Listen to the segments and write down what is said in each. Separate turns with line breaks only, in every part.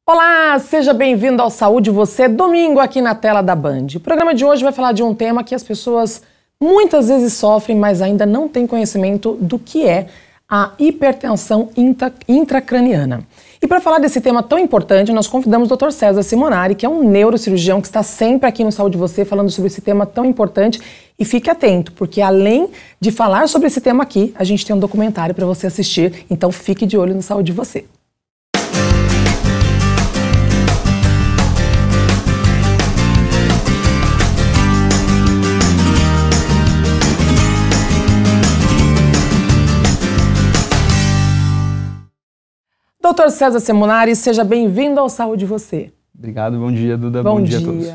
Olá, seja bem-vindo ao Saúde Você, domingo aqui na tela da Band. O programa de hoje vai falar de um tema que as pessoas muitas vezes sofrem, mas ainda não têm conhecimento do que é a hipertensão intracraniana. E para falar desse tema tão importante, nós convidamos o Dr. César Simonari, que é um neurocirurgião que está sempre aqui no Saúde Você falando sobre esse tema tão importante. E fique atento, porque além de falar sobre esse tema aqui, a gente tem um documentário para você assistir, então fique de olho no Saúde Você. Dr. César Simonari, seja bem-vindo ao Saúde Você.
Obrigado, bom dia, Duda.
Bom
dia
dia
a todos.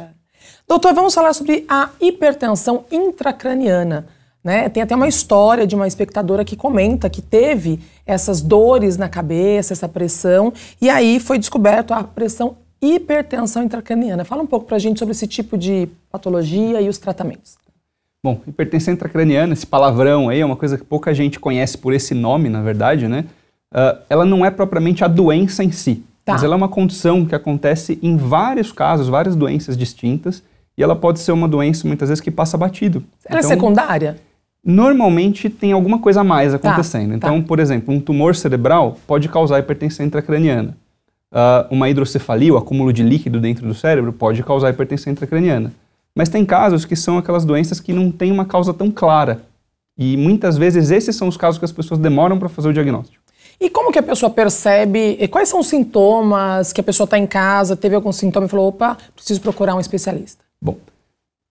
Doutor, vamos falar sobre a hipertensão intracraniana, né? Tem até uma história de uma espectadora que comenta que teve essas dores na cabeça, essa pressão, e aí foi descoberto a pressão hipertensão intracraniana. Fala um pouco pra gente sobre esse tipo de patologia e os tratamentos.
Bom, hipertensão intracraniana, esse palavrão aí é uma coisa que pouca gente conhece por esse nome, na verdade, né? Ela não é propriamente a doença em si, mas ela é uma condição que acontece em vários casos, várias doenças distintas, e ela pode ser uma doença, muitas vezes, que passa batido.
Ela é secundária?
Normalmente tem alguma coisa a mais acontecendo. Então, por exemplo, um tumor cerebral pode causar hipertensão intracraniana. Uma hidrocefalia, o acúmulo de líquido dentro do cérebro, pode causar hipertensão intracraniana. Mas tem casos que são aquelas doenças que não têm uma causa tão clara. E muitas vezes esses são os casos que as pessoas demoram para fazer o diagnóstico.
E como que a pessoa percebe, quais são os sintomas que a pessoa está em casa, teve algum sintoma e falou, opa, preciso procurar um especialista? Bom,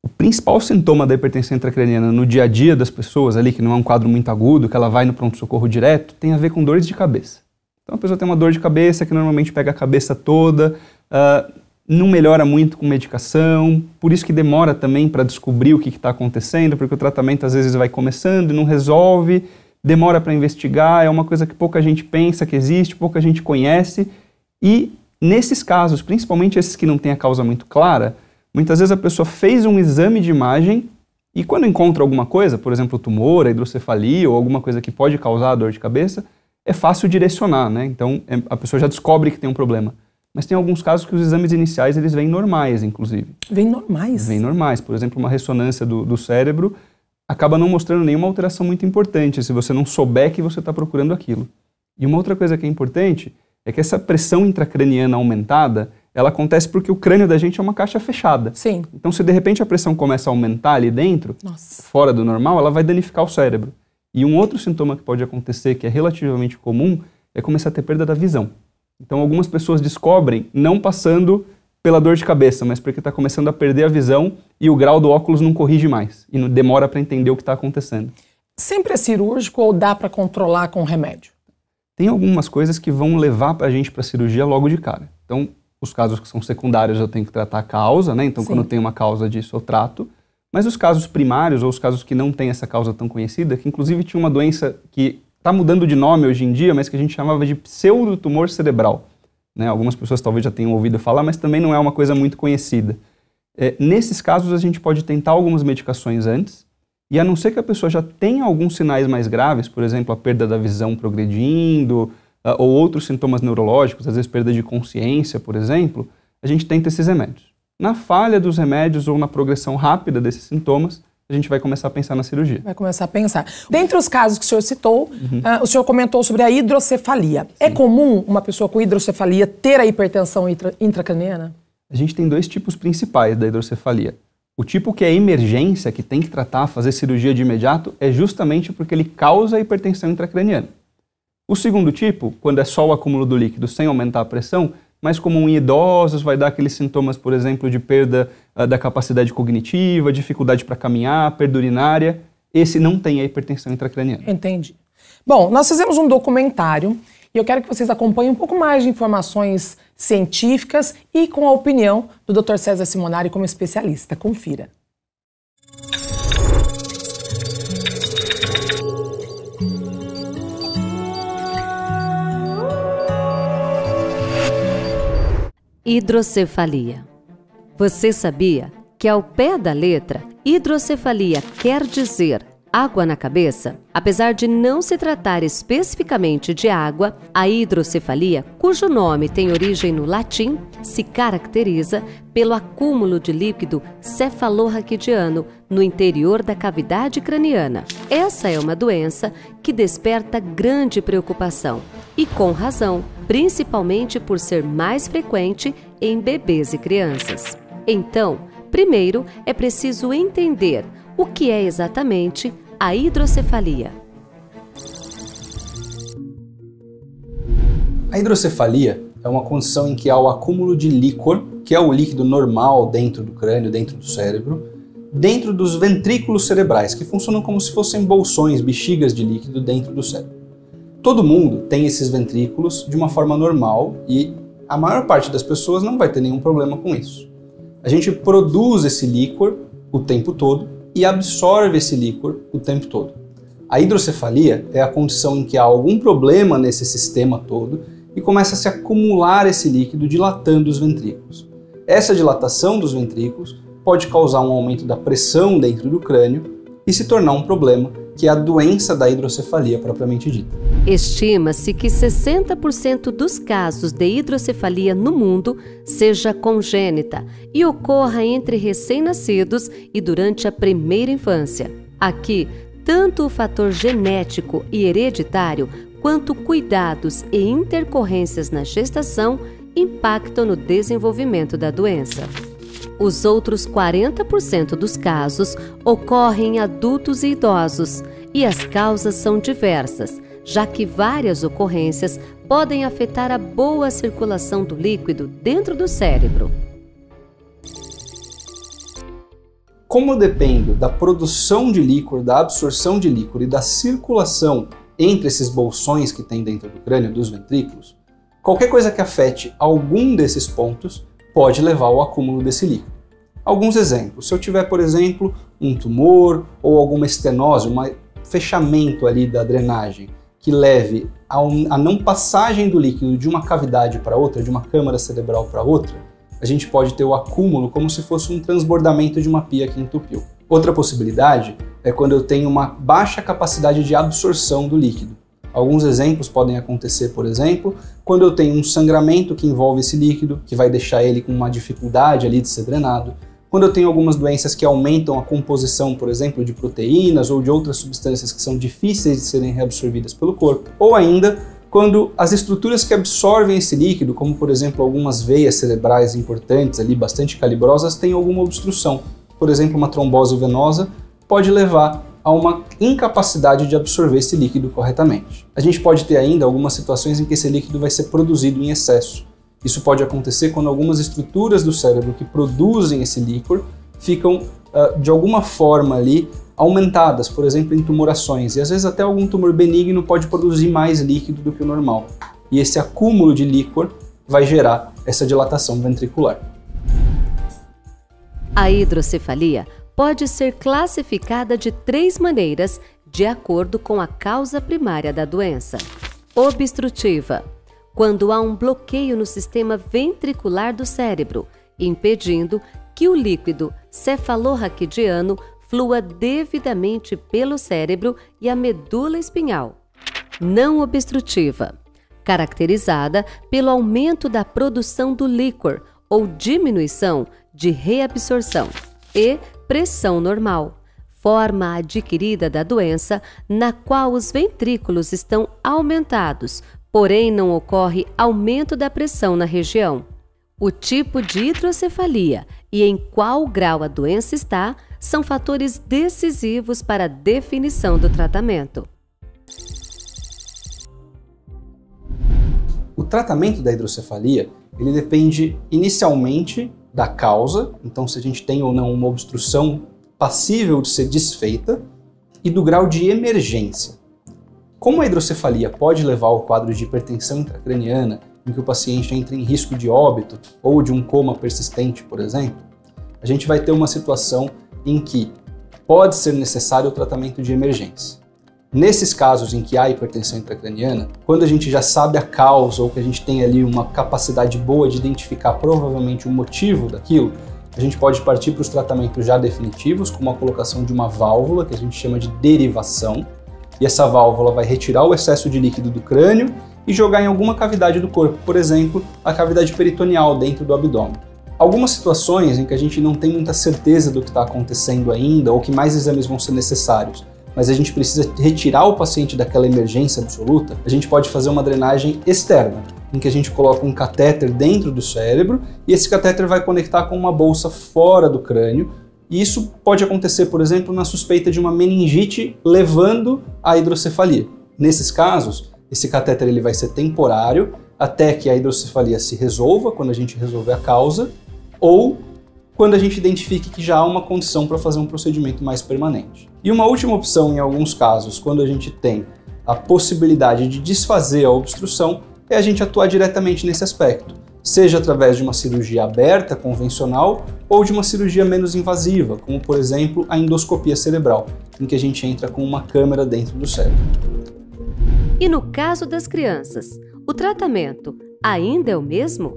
o principal sintoma da hipertensão intracraniana no dia a dia das pessoas ali, que não é um quadro muito agudo, que ela vai no pronto-socorro direto, tem a ver com dores de cabeça. Então a pessoa tem uma dor de cabeça que normalmente pega a cabeça toda, não melhora muito com medicação, por isso que demora também para descobrir o que está acontecendo, porque o tratamento às vezes vai começando e não resolve, demora para investigar, é uma coisa que pouca gente pensa que existe, pouca gente conhece, e nesses casos, principalmente esses que não têm a causa muito clara, muitas vezes a pessoa fez um exame de imagem e quando encontra alguma coisa, por exemplo, o tumor, a hidrocefalia ou alguma coisa que pode causar dor de cabeça, é fácil direcionar, né? Então a pessoa já descobre que tem um problema. Mas tem alguns casos que os exames iniciais eles vêm normais, inclusive.
Vêm normais?
Vêm normais. Por exemplo, uma ressonância do cérebro acaba não mostrando nenhuma alteração muito importante, se você não souber que você está procurando aquilo. E uma outra coisa que é importante é que essa pressão intracraniana aumentada, ela acontece porque o crânio da gente é uma caixa fechada.
Sim.
Então, se de repente a pressão começa a aumentar ali dentro, fora do normal, ela vai danificar o cérebro. E um outro sintoma que pode acontecer, que é relativamente comum, é começar a ter perda da visão. Então, algumas pessoas descobrem não passando pela dor de cabeça, mas porque está começando a perder a visão e o grau do óculos não corrige mais e não demora para entender o que está acontecendo.
Sempre é cirúrgico ou dá para controlar com remédio?
Tem algumas coisas que vão levar a gente para a cirurgia logo de cara. Então, os casos que são secundários eu tenho que tratar a causa, né? Então, quando tem uma causa disso eu trato. Mas os casos primários ou os casos que não têm essa causa tão conhecida, que inclusive tinha uma doença que está mudando de nome hoje em dia, mas que a gente chamava de pseudotumor cerebral. Né, algumas pessoas talvez já tenham ouvido falar, mas também não é uma coisa muito conhecida. Nesses casos, a gente pode tentar algumas medicações antes, e a não ser que a pessoa já tenha alguns sinais mais graves, por exemplo, a perda da visão progredindo, ou outros sintomas neurológicos, às vezes perda de consciência, por exemplo, a gente tenta esses remédios. Na falha dos remédios ou na progressão rápida desses sintomas, a gente vai começar a pensar na cirurgia. Vai começar a pensar.
Dentre os casos que o senhor citou, o senhor comentou sobre a hidrocefalia. Sim. É comum uma pessoa com hidrocefalia ter a hipertensão intracraniana?
A gente tem dois tipos principais da hidrocefalia. O tipo que é emergência, que tem que tratar, fazer cirurgia de imediato, é justamente porque ele causa a hipertensão intracraniana. O segundo tipo, quando é só o acúmulo do líquido sem aumentar a pressão, mais comum em idosos, vai dar aqueles sintomas, por exemplo, de perda da capacidade cognitiva, dificuldade para caminhar, perda urinária. Esse não tem a hipertensão intracraniana.
Entendi. Bom, nós fizemos um documentário e eu quero que vocês acompanhem um pouco mais de informações científicas e com a opinião do Dr. César Simonari como especialista. Confira.
Hidrocefalia. Você sabia que ao pé da letra, hidrocefalia quer dizer Água na cabeça? Apesar de não se tratar especificamente de água, a hidrocefalia, cujo nome tem origem no latim, se caracteriza pelo acúmulo de líquido cefalorraquidiano no interior da cavidade craniana. Essa é uma doença que desperta grande preocupação, e com razão, principalmente por ser mais frequente em bebês e crianças. Então, primeiro é preciso entender o que é exatamente a hidrocefalia.
A hidrocefalia é uma condição em que há o acúmulo de líquor, que é o líquido normal dentro do crânio, dentro do cérebro, dentro dos ventrículos cerebrais, que funcionam como se fossem bolsões, bexigas de líquido dentro do cérebro. Todo mundo tem esses ventrículos de uma forma normal e a maior parte das pessoas não vai ter nenhum problema com isso. A gente produz esse líquor o tempo todo e absorve esse líquor o tempo todo. A hidrocefalia é a condição em que há algum problema nesse sistema todo e começa a se acumular esse líquido dilatando os ventrículos. Essa dilatação dos ventrículos pode causar um aumento da pressão dentro do crânio e se tornar um problema, que é a doença da hidrocefalia propriamente dita.
Estima-se que 60% dos casos de hidrocefalia no mundo seja congênita e ocorra entre recém-nascidos e durante a primeira infância. Aqui, tanto o fator genético e hereditário, quanto cuidados e intercorrências na gestação impactam no desenvolvimento da doença. Os outros 40% dos casos ocorrem em adultos e idosos, e as causas são diversas, já que várias ocorrências podem afetar a boa circulação do líquido dentro do cérebro.
Como eu dependo da produção de líquor, da absorção de líquor e da circulação entre esses bolsões que tem dentro do crânio, dos ventrículos, qualquer coisa que afete algum desses pontos pode levar ao acúmulo desse líquido. Alguns exemplos: se eu tiver, por exemplo, um tumor ou alguma estenose, um fechamento ali da drenagem que leve a não passagem do líquido de uma cavidade para outra, de uma câmara cerebral para outra, a gente pode ter o acúmulo como se fosse um transbordamento de uma pia que entupiu. Outra possibilidade é quando eu tenho uma baixa capacidade de absorção do líquido. Alguns exemplos podem acontecer, por exemplo, quando eu tenho um sangramento que envolve esse líquido, que vai deixar ele com uma dificuldade ali de ser drenado. Quando eu tenho algumas doenças que aumentam a composição, por exemplo, de proteínas ou de outras substâncias que são difíceis de serem reabsorvidas pelo corpo. Ou ainda, quando as estruturas que absorvem esse líquido, como por exemplo algumas veias cerebrais importantes ali, bastante calibrosas, têm alguma obstrução. Por exemplo, uma trombose venosa pode levar a uma incapacidade de absorver esse líquido corretamente. A gente pode ter ainda algumas situações em que esse líquido vai ser produzido em excesso. Isso pode acontecer quando algumas estruturas do cérebro que produzem esse líquor ficam, de alguma forma ali, aumentadas, por exemplo, em tumorações. E às vezes até algum tumor benigno pode produzir mais líquido do que o normal. E esse acúmulo de líquor vai gerar essa dilatação ventricular.
A hidrocefalia pode ser classificada de 3 maneiras de acordo com a causa primária da doença. Obstrutiva, quando há um bloqueio no sistema ventricular do cérebro, impedindo que o líquido cefalorraquidiano flua devidamente pelo cérebro e a medula espinhal. Não obstrutiva, caracterizada pelo aumento da produção do líquor ou diminuição de reabsorção, e pressão normal, forma adquirida da doença na qual os ventrículos estão aumentados, porém não ocorre aumento da pressão na região. O tipo de hidrocefalia e em qual grau a doença está são fatores decisivos para a definição do tratamento.
O tratamento da hidrocefalia, ele depende inicialmente da causa, então se a gente tem ou não uma obstrução passível de ser desfeita, e do grau de emergência. Como a hidrocefalia pode levar ao quadro de hipertensão intracraniana, em que o paciente entra em risco de óbito ou de um coma persistente, por exemplo, a gente vai ter uma situação em que pode ser necessário o tratamento de emergência. Nesses casos em que há hipertensão intracraniana, quando a gente já sabe a causa ou que a gente tem ali uma capacidade boa de identificar provavelmente o motivo daquilo, a gente pode partir para os tratamentos já definitivos, como a colocação de uma válvula, que a gente chama de derivação, e essa válvula vai retirar o excesso de líquido do crânio e jogar em alguma cavidade do corpo, por exemplo, a cavidade peritoneal dentro do abdômen. Algumas situações em que a gente não tem muita certeza do que está acontecendo ainda ou que mais exames vão ser necessários, mas a gente precisa retirar o paciente daquela emergência absoluta, a gente pode fazer uma drenagem externa, em que a gente coloca um catéter dentro do cérebro e esse catéter vai conectar com uma bolsa fora do crânio. E isso pode acontecer, por exemplo, na suspeita de uma meningite levando à hidrocefalia. Nesses casos, esse catéter ele vai ser temporário até que a hidrocefalia se resolva, quando a gente resolver a causa, ou quando a gente identifique que já há uma condição para fazer um procedimento mais permanente. E uma última opção, em alguns casos, quando a gente tem a possibilidade de desfazer a obstrução, é a gente atuar diretamente nesse aspecto, seja através de uma cirurgia aberta, convencional, ou de uma cirurgia menos invasiva, como por exemplo a endoscopia cerebral, em que a gente entra com uma câmera dentro do cérebro.
E no caso das crianças, o tratamento ainda é o mesmo?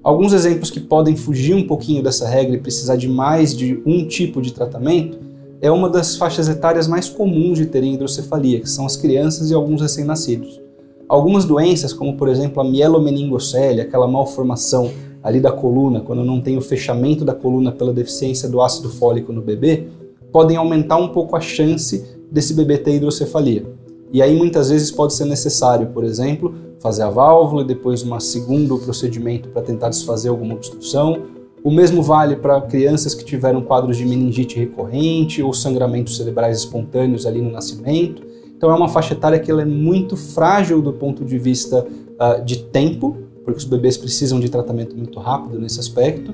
Alguns exemplos que podem fugir um pouquinho dessa regra e precisar de mais de um tipo de tratamento é uma das faixas etárias mais comuns de terem hidrocefalia, que são as crianças e alguns recém-nascidos. Algumas doenças, como por exemplo a mielomeningocele, aquela malformação ali da coluna, quando não tem o fechamento da coluna pela deficiência do ácido fólico no bebê, podem aumentar um pouco a chance desse bebê ter hidrocefalia. E aí muitas vezes pode ser necessário, por exemplo, fazer a válvula e depois um segundo procedimento para tentar desfazer alguma obstrução. O mesmo vale para crianças que tiveram quadros de meningite recorrente ou sangramentos cerebrais espontâneos ali no nascimento. Então é uma faixa etária que ela é muito frágil do ponto de vista de tempo, porque os bebês precisam de tratamento muito rápido nesse aspecto,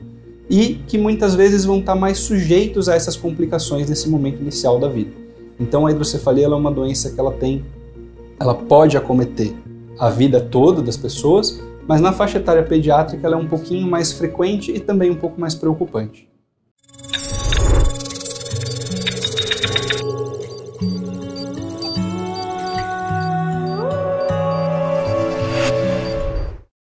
e que muitas vezes vão estar mais sujeitos a essas complicações nesse momento inicial da vida. Então a hidrocefalia ela é uma doença que ela pode acometer a vida toda das pessoas, mas na faixa etária pediátrica ela é um pouquinho mais frequente e também um pouco mais preocupante.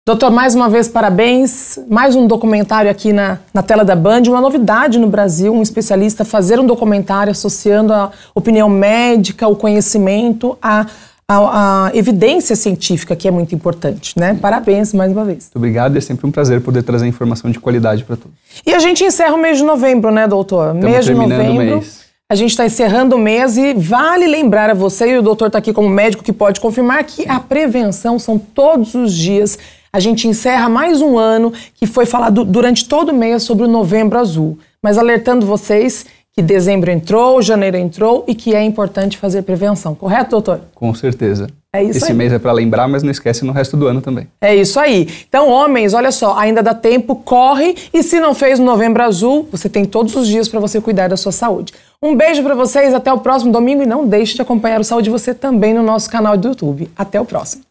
Doutor, mais uma vez, parabéns. Mais um documentário aqui na tela da Band. Uma novidade no Brasil, um especialista fazer um documentário associando a opinião médica, o conhecimento, a evidência científica, que é muito importante, né? Parabéns mais uma vez.
Muito obrigado, é sempre um prazer poder trazer informação de qualidade para todos.
E a gente encerra o mês de novembro, né, doutor? Mês de novembro. A gente está encerrando o mês e vale lembrar a você, e o doutor está aqui como médico que pode confirmar, que a prevenção são todos os dias. A gente encerra mais um ano que foi falado durante todo o mês sobre o Novembro Azul. Mas alertando vocês que dezembro entrou, janeiro entrou e que é importante fazer prevenção. Correto, doutor?
Com certeza.
É isso aí.
Esse mês é para lembrar, mas não esquece no resto do ano também.
É isso aí. Então, homens, olha só, ainda dá tempo, corre. E se não fez no Novembro Azul, você tem todos os dias para você cuidar da sua saúde. Um beijo para vocês, até o próximo domingo. E não deixe de acompanhar o Saúde Você também no nosso canal do YouTube. Até o próximo.